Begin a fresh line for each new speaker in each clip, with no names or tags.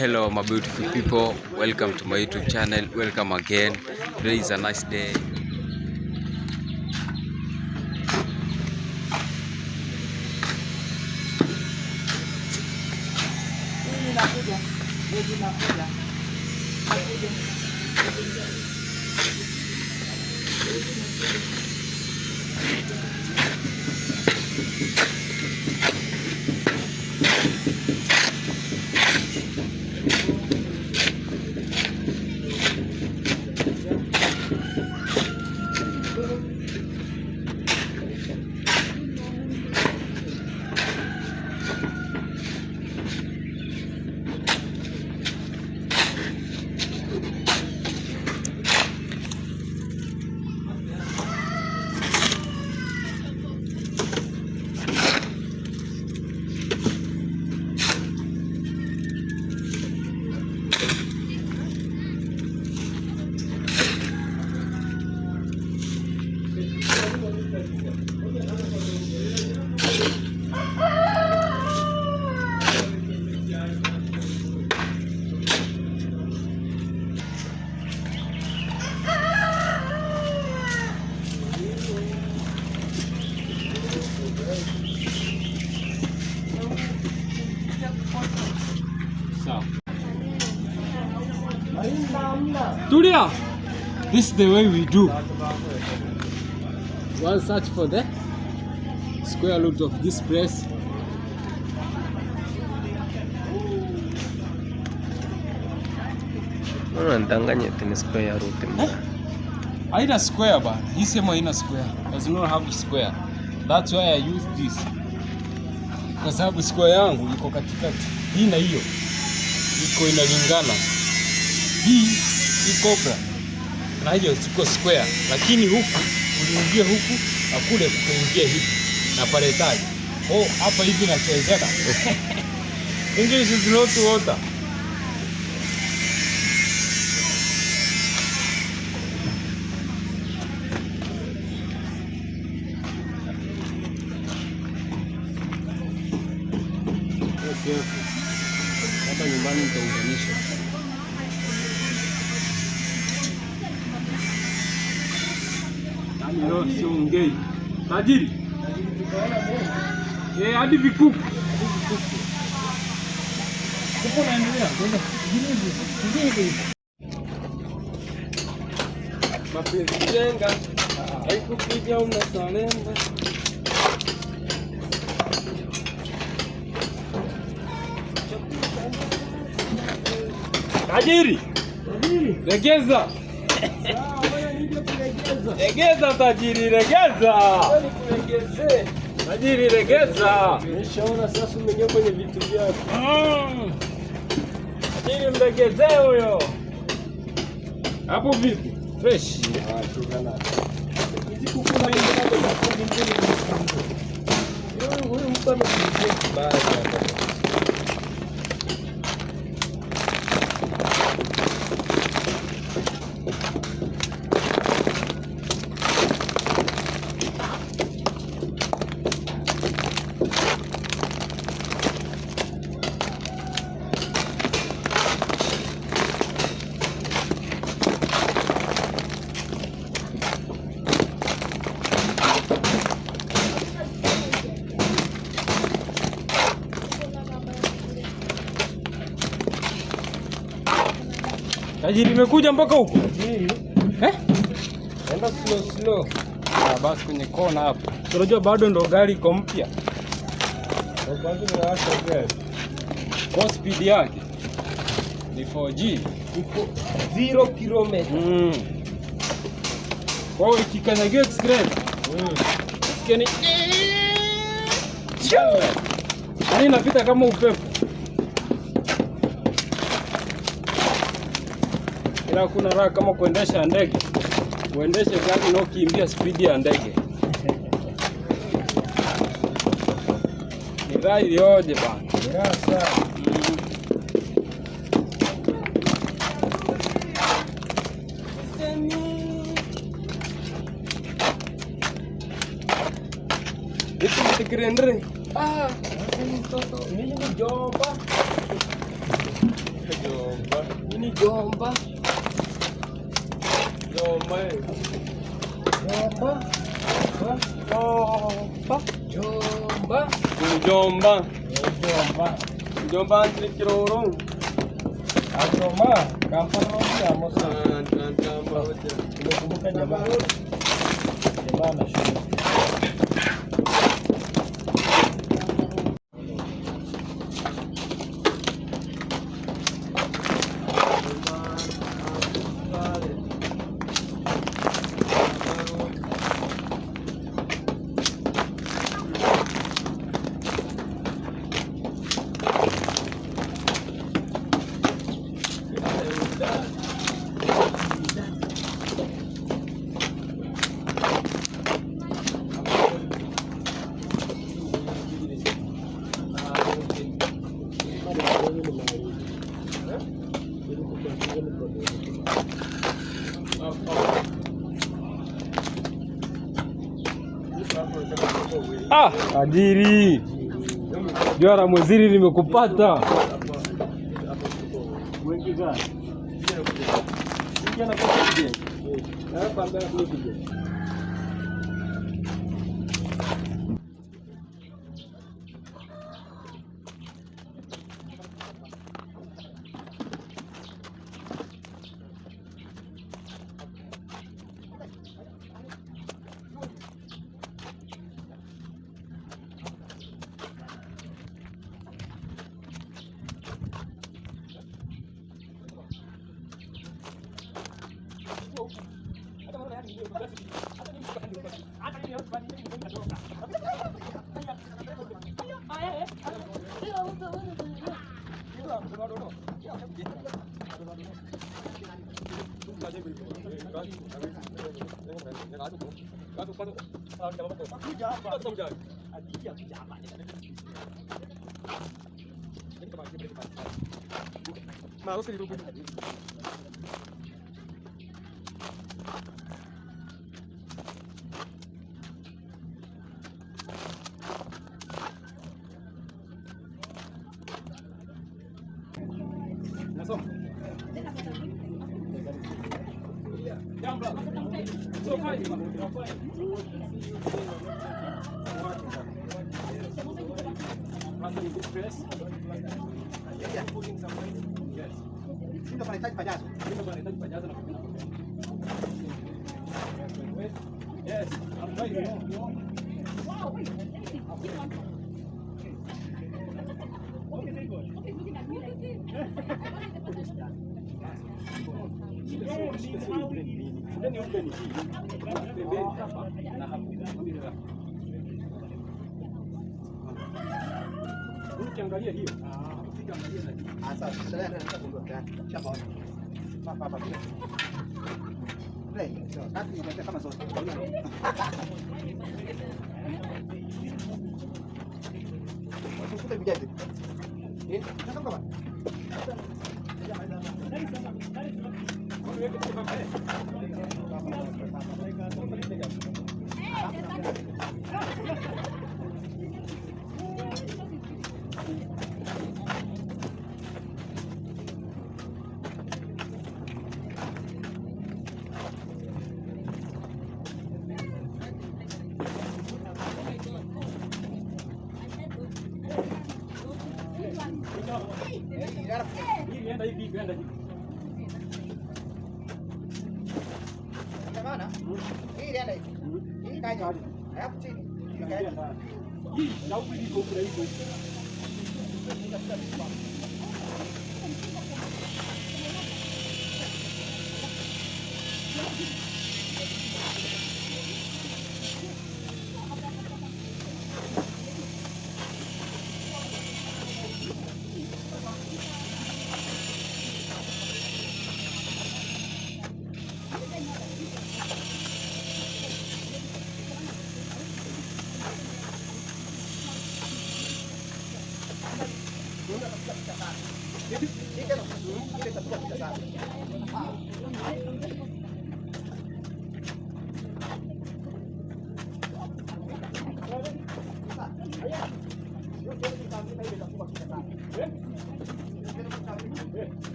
Hello my beautiful people, welcome to my YouTube channel, welcome again. Today is a nice day. Tulia, this is the way we do. One search for the square root of this place.
Ndanganya tena square root.
Haina square bana. Hii sema haina square. Does not have square. That's why I use this. Kwa sababu square yangu iko katikati. Hii na hiyo iko inalingana. Hii ni cobra na hiyo siko square, lakini huku uliingia huku na kule kuingia hivi na pale tagi. Oh, hapa hivi nachezeka. English is not water. Hapa nyumbani nitaunganisha. Ndio sio ngei. Tajiri. Hadi vikuku. Kupo naendelea. Hivi. Mapenzi jenga. Haikupiga unasalenda. Tajiri. Regeza. Regeza tajiri, regeza. Tajiri, regeza.
Nishaona sasa umeingia kwenye vitu vyako.
Tajiri, mregezee huyo. Hapo vipi? Fresh.
Hizi kuku na wewe mtu amekuja kibaya.
Tajiri imekuja mpaka huko.
Enda slow.
Basi kwenye kona hapo. Unajua bado ndo gari iko mpya.
Bado tunaacha gari.
Kwa speed yake ni 4G.
Iko 0 km.
Kwa hiyo ikikanyagia straight. Sikeni. Yaani inapita kama upepo. Ila kuna raha kama kuendesha ndege. Uendeshe gari na ukimbia speed ya ndege. Ni raha yoje bana.
Sasa.
Itu dikerendere.
Mtoto, mimi ni jomba.
Jomba.
Jomba.
Jomba. Jomba.
Jomba.
Jomba.
Jomba antri kirorong.
Jomba. Gampang aja masa.
Gampang aja.
Bukan jamaah. Jamaah nasional.
Ah, tajiri. Juara mweziri nimekupata.
Wengi gani?
Kijana kwa kije. Hapa mbele kije.
Yes, I'm waiting. Ukiangalia hiyo.
Sasa nataka kuondoka. Chapa. Papa. Kati ni kama zote. Usikuta bijadi. Sasa kama.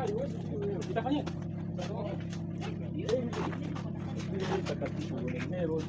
tayari wewe itafanyika. Takatifu ile road.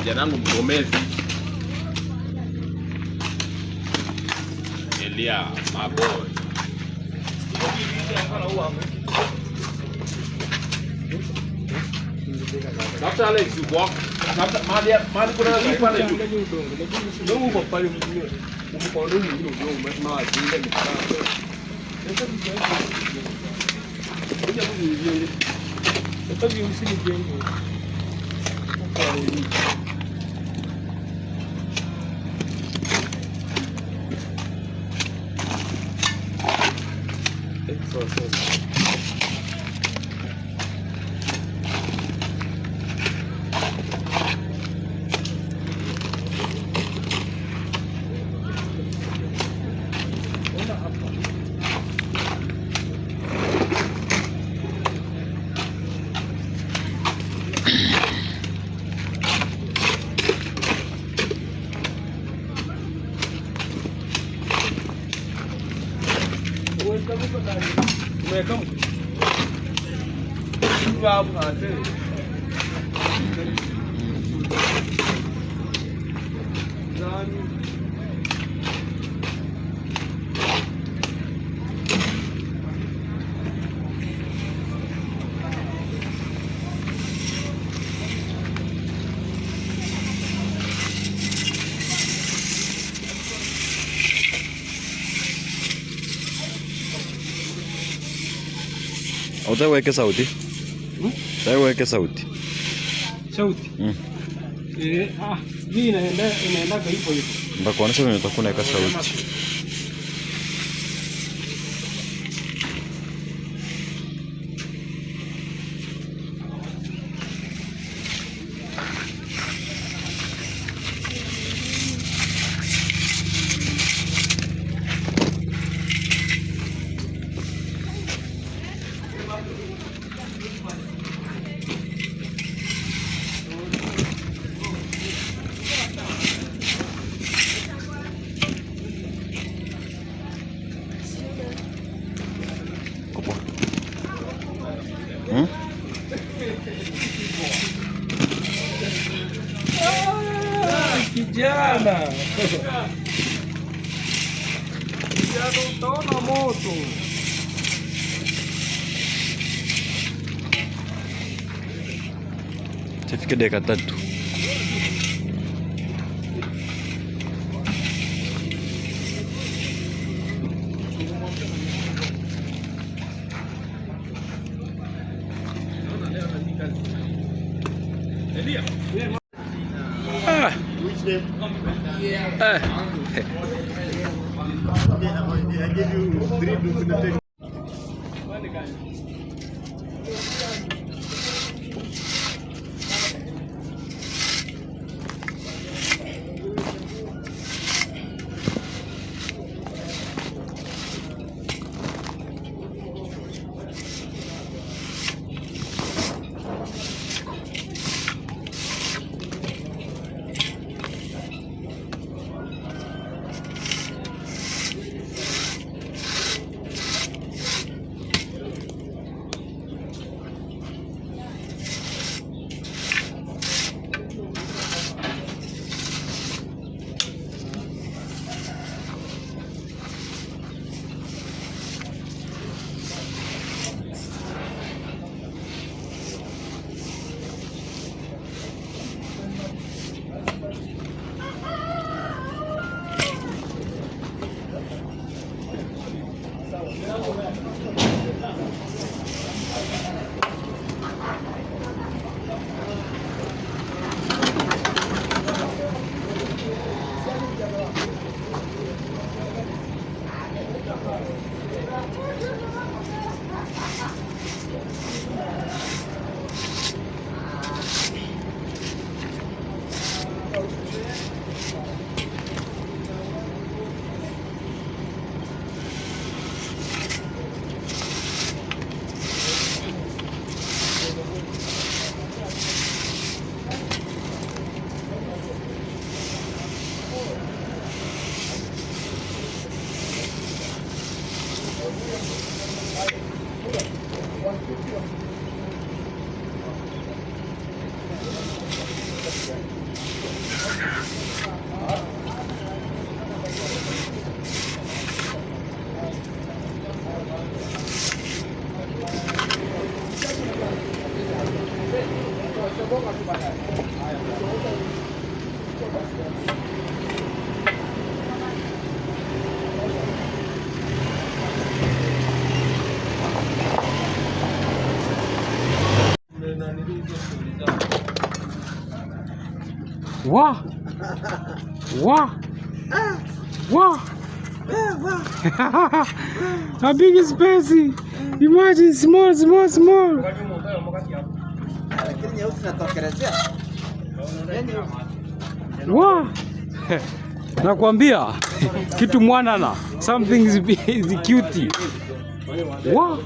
Janangu mgomezi Elia maboy Dr. Alex, you walk. Mali kuna lipa na juu. Ndio uko pale mjini. Uko kwa ndugu ndio umesimama jinga ni sana. Sasa hivi usinijengo.
Utaweke sauti? Utaweke sauti?
Sauti? Hii inaenda hivyo hivyo.
Ndakuonesha vile utakuwa unaweka sauti.
Kijana utaona moto.
Tufike dakika 3.
Which name? I gave you 3 to the take.
Wow! Wow! Wow! How big is Bessie? Imagine small. Wow! Nakwambia kitu mwanana. Something is cutie. Wow!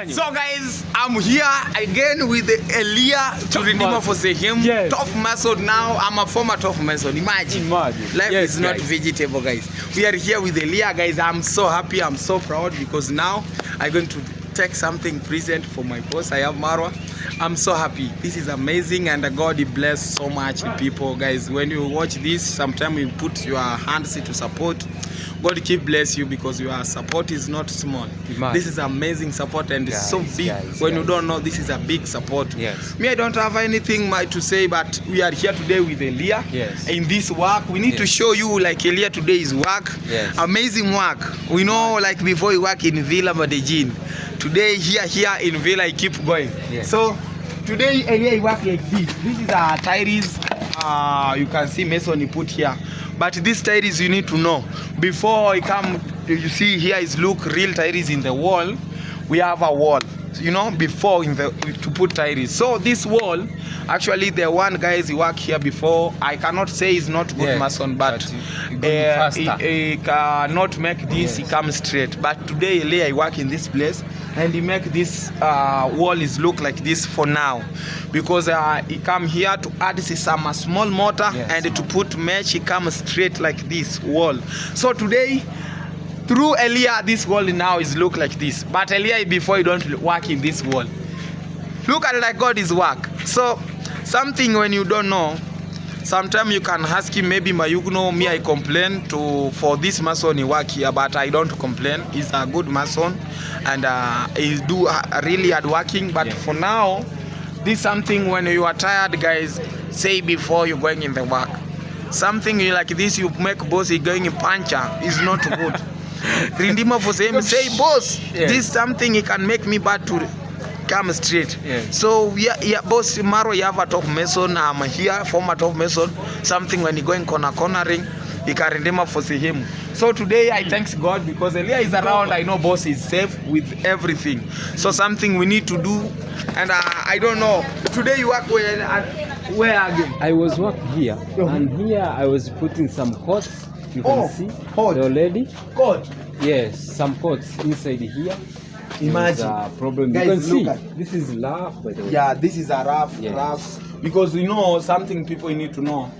So guys, I'm here again with Elia to redeem for him.
Yes.
Top mason now. I'm a former top mason. Imagine. Life
Yes,
is not
guys.
vegetable, guys. We are here with Elia, guys. I'm so happy. I'm so proud because now I'm going to take something present for my boss, iammarwa. I'm so happy. This is amazing and God bless so much people, guys. When you watch this, sometimes you put your hands to support. God keep bless you because your support is not small.
Imagine.
This is amazing support and it's so big. When you don't know, this is a big support.
Yes.
Me, I don't have anything to say, but we are here today with Elia.
Yes.
In this work, we need to show you like Elia today's work.
Yes.
Amazing work. We know like before you work in Villa Madejin. Today here in Villa, I keep going.
Yes.
So today Elia work like this. This is a tires. You can see mason you put here. But this tires you need to know before I come. You see here is look real tires in the wall. We have a wall, you know, before to put tires. So this wall, actually the one guys he work here before. I cannot say he's not good mason, but he cannot make this. He comes straight. But today Elia I work in this place and he make this wall is look like this for now, because he come here to add some small mortar and to put mesh. He come straight like this wall. So today, through Elia, this wall now is look like this. But Elia before you don't work in this wall. Look at like God is work. So something when you don't know, sometimes you can ask him. Maybe Mayugno, me I complain for this mason he work here, but I don't complain. He's a good mason and he do really hard working. But for now, this something when you are tired, guys, say before you're going in the work. Something like this you make boss going in puncher is not good. Rindima for him say, boss,
Yes.
this something he can make me bad to come straight.
Yes.
So yeah, boss Maro, you have a top mason. I'm here, former top mason. Something when he going cornering, he can Rindima for him. So today I thanks God because Elia is around. I know boss is safe with everything. So something we need to do, and I don't know. Today you work where again?
I was working here, and here I was putting some coats. You can see
cord.
already.
God.
Yes, some coats inside here.
Imagine.
There's a problem.
Guys,
You can see
look
this is rough, by the way.
Yeah, this is a rough,
Yes.
because you know something people need to know.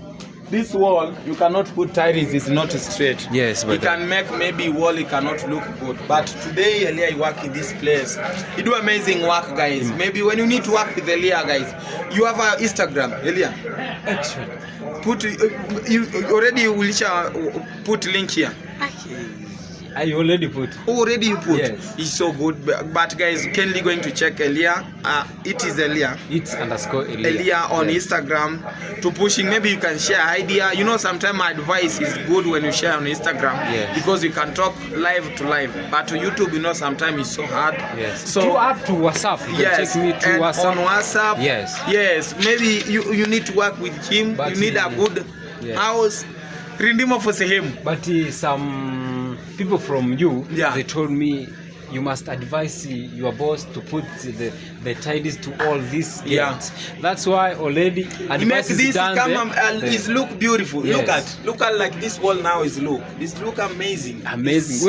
This wall, you cannot put tiles, it's not straight.
Yes, but
you can make maybe wall, it cannot look good. But today, Elia, you work in this place. You do amazing work, guys. Maybe when you need to work with Elia, guys, you have an Instagram, Elia.
Actually,
Put you already will put link here.
I already put.
Already you put.
Yes.
It's so good. But guys, kindly going to check Elia. It is Elia.
It's _
Elia on
Yes.
Instagram to pushing. Maybe you can share idea. You know, sometimes advice is good when you share on Instagram.
Yes.
Because you can talk live to live. But to YouTube, you know, sometimes it's so hard.
Yes.
So
to up to WhatsApp. You can
yes,
check me to
and
WhatsApp.
on WhatsApp.
Yes.
Yes. Maybe you need to work with him.
But
you need a good
yes.
house. Rindima for him.
But some people from you,
Yeah.
they told me you must advise your boss to put the tidies to all these
Yeah.
gates. That's why already
He
advice
makes
is
this
done
come
there.
is look beautiful.
Yes.
Look at like this wall now is look. This look amazing.
Amazing.
It's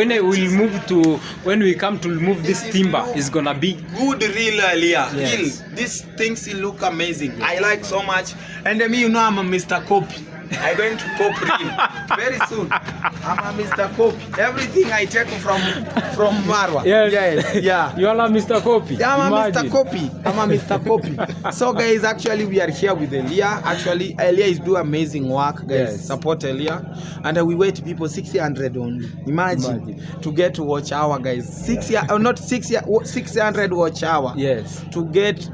When we come to remove this timber, it's gonna be
good real earlier.
Yes.
Real. These things look amazing. I like so much. And me, you know, I'm a Mr. Copy. I'm going to copy real very soon. I'm a Mr. Copy. Everything I take from Marwa.
Yes.
Yeah.
You are Mr. Copy.
Yeah, I'm a
Imagine.
Mr. Copy. I'm a Mr. Copy. So guys, actually we are here with Elia. Actually, Elia is do amazing work, guys.
Yes.
Support Elia. And we wait people 600 only. Imagine to get to watch hour, guys. 600 watch hour.
Yes.
To get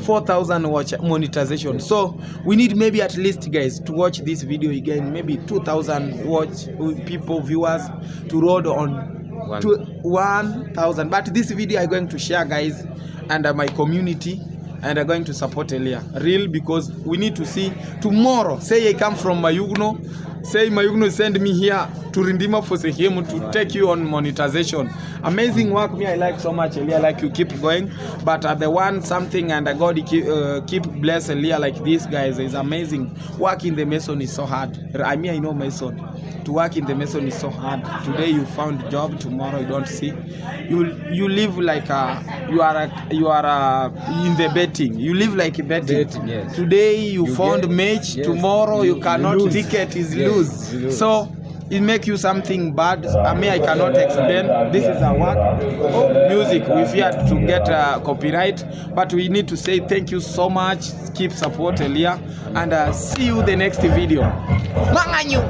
4,000 watch monetization. So we need maybe at least, guys, to watch this video again, maybe 2,000 watch people, viewers, to roll on to 1,000. But this video I'm going to share, guys, under my community, and I'm going to support Elia real, because we need to see tomorrow. Say I come from Mayugno, say Mayugno send me here to Rindima for him to take you on monetization. Amazing work. Me, I like so much, Elia. Like you keep going, but the one something, and God keep bless Elia like this, guys. Is amazing. Work in the mason is so hard. I mean, I know mason. To work in the mason is so hard. Today you found job, tomorrow you don't see. You live like you are in the betting. You live like betting.
Yes.
Today you found
get,
match.
yes.
Tomorrow you cannot.
lose.
Ticket is
Yes,
lose.
you lose.
So it make you something bad. I mean, I cannot explain. This is a work of music. We fear to get copyright, but we need to say thank you so much. Keep support Elia, and see you the next video. Manganyu.